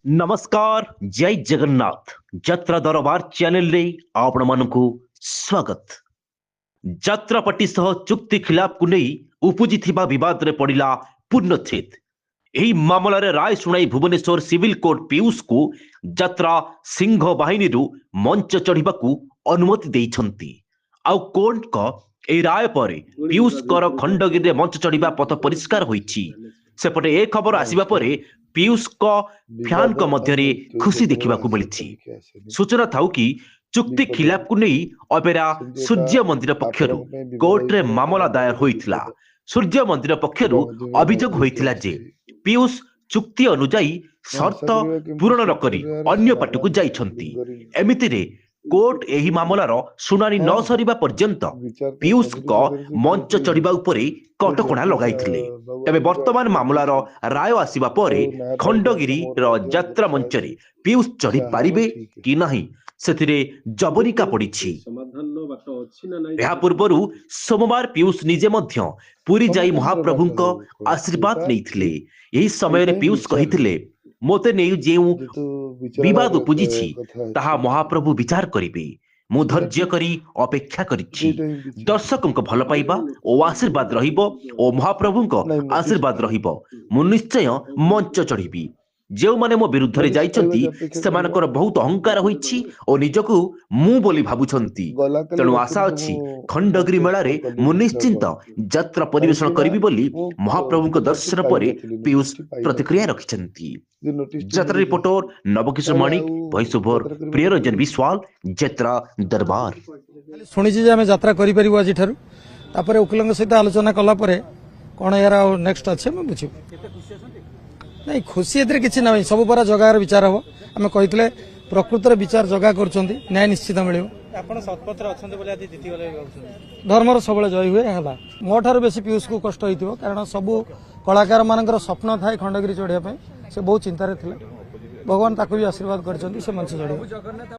नमस्कार जय जगन्नाथ यात्रा दरबार चैनल रे आपण मानकु स्वागत। यात्रापाटी सह चुक्ति खिलाफ को नहीं उपजिथिबा विवाद रे पड़िला पूर्णच्छेद। एही मामला रे राय सुनाई भुवनेश्वर सिविल कोर्ट पीयूष को यात्रा सिंह बाहिनी रु मंच चढ़िबाकू अनुमति देइछंती। आउ कोर्ट को ए राय पर पीयूष कर खंडगिरी मंच चढ़िबा पथ परिष्कार होईछि। सेपटे ए खबर आसिबा परे पीयूष को फैन को मध्य खुशी देखा मिली। सूचना था कि चुक्ति खिलाफ को नहीं अबेरा सूर्य मंदिर पक्षर कोर्ट रे मामला दायर होइथिला। सूर्य मंदिर पक्षर अभियोग होइथिला जे पीयूष चुक्ति अनुजाई शर्त पूरण न करी अन्य पार्टी को जाइछंती। एमितिरे कोर्ट एही मामलार सुनानी न सरिबा पर्यंत पीयूष को मंच चढ़िबा उपरे कटकणा लगाइथिले। तबे वर्तमान मामलार राय आसिबा परे खंडगिरी यात्रा मंच रे पीयूष चढ़ी पारिबे कि नाही सेथिरे जबनिका पड़िछि। या पूर्वरु सोमवार पीयूष निजे मध्य पुरी जाई महाप्रभुंको आशीर्वाद नैथिले। एही समय रे पीयूष कहिथिले मोते नहीं जेउ विवाद उपजिछि ताहा महाप्रभु विचार करिबे। मु धैर्य करी अपेक्षा करिछि। दर्शकंक भल पाइबा ओ आशीर्वाद रहिबो ओ महाप्रभुंक आशीर्वाद रहिबो। मु निश्चय मंच चढ़िबी। जो माने मो विरुद्ध रे जाइछंती सेमानकर बहुत अहंकार होइछि ओ निजको मु बोली भाबुछंती। तेणु आशा अछि खंडगिरी मेला रे मु निश्चिंत यात्रा परिवेषण करिबी बोली महाप्रभुंक दर्शन परे पीयूष प्रतिक्रिया रखिछंती। यात्रा रिपोर्टर नवकिशोर माणिक, वॉइस ओवर प्रियरंजन विश्वाल, यात्रा दरबार। शुणी जे आम यात्रा करि परिबो आज ठारू तापर उकिलंग सहित आलोचना कला परे कोन यार नेक्स्ट अछि हम बुझिबो। नहीं खुशी एथरे किछि नै, सब परा जगार विचार हो। आम कहितले प्रकृतर विचार जगा करछंती, न्याय निश्चित मिलिबो। आपण सतपथ रे अछंते बोले आदि जीति गले धर्मर सबले जय हुए हला। मो ठारू बेसी पीयूष को कष्ट होइतिबो कारण सब कलाकार मानकर स्वप्न थाए खंडगिरी चढ़िया पे। से बहुत चिंता रे थिले। भगवान ताकू भी आशीर्वाद करछंती से मंच चढ़िबो।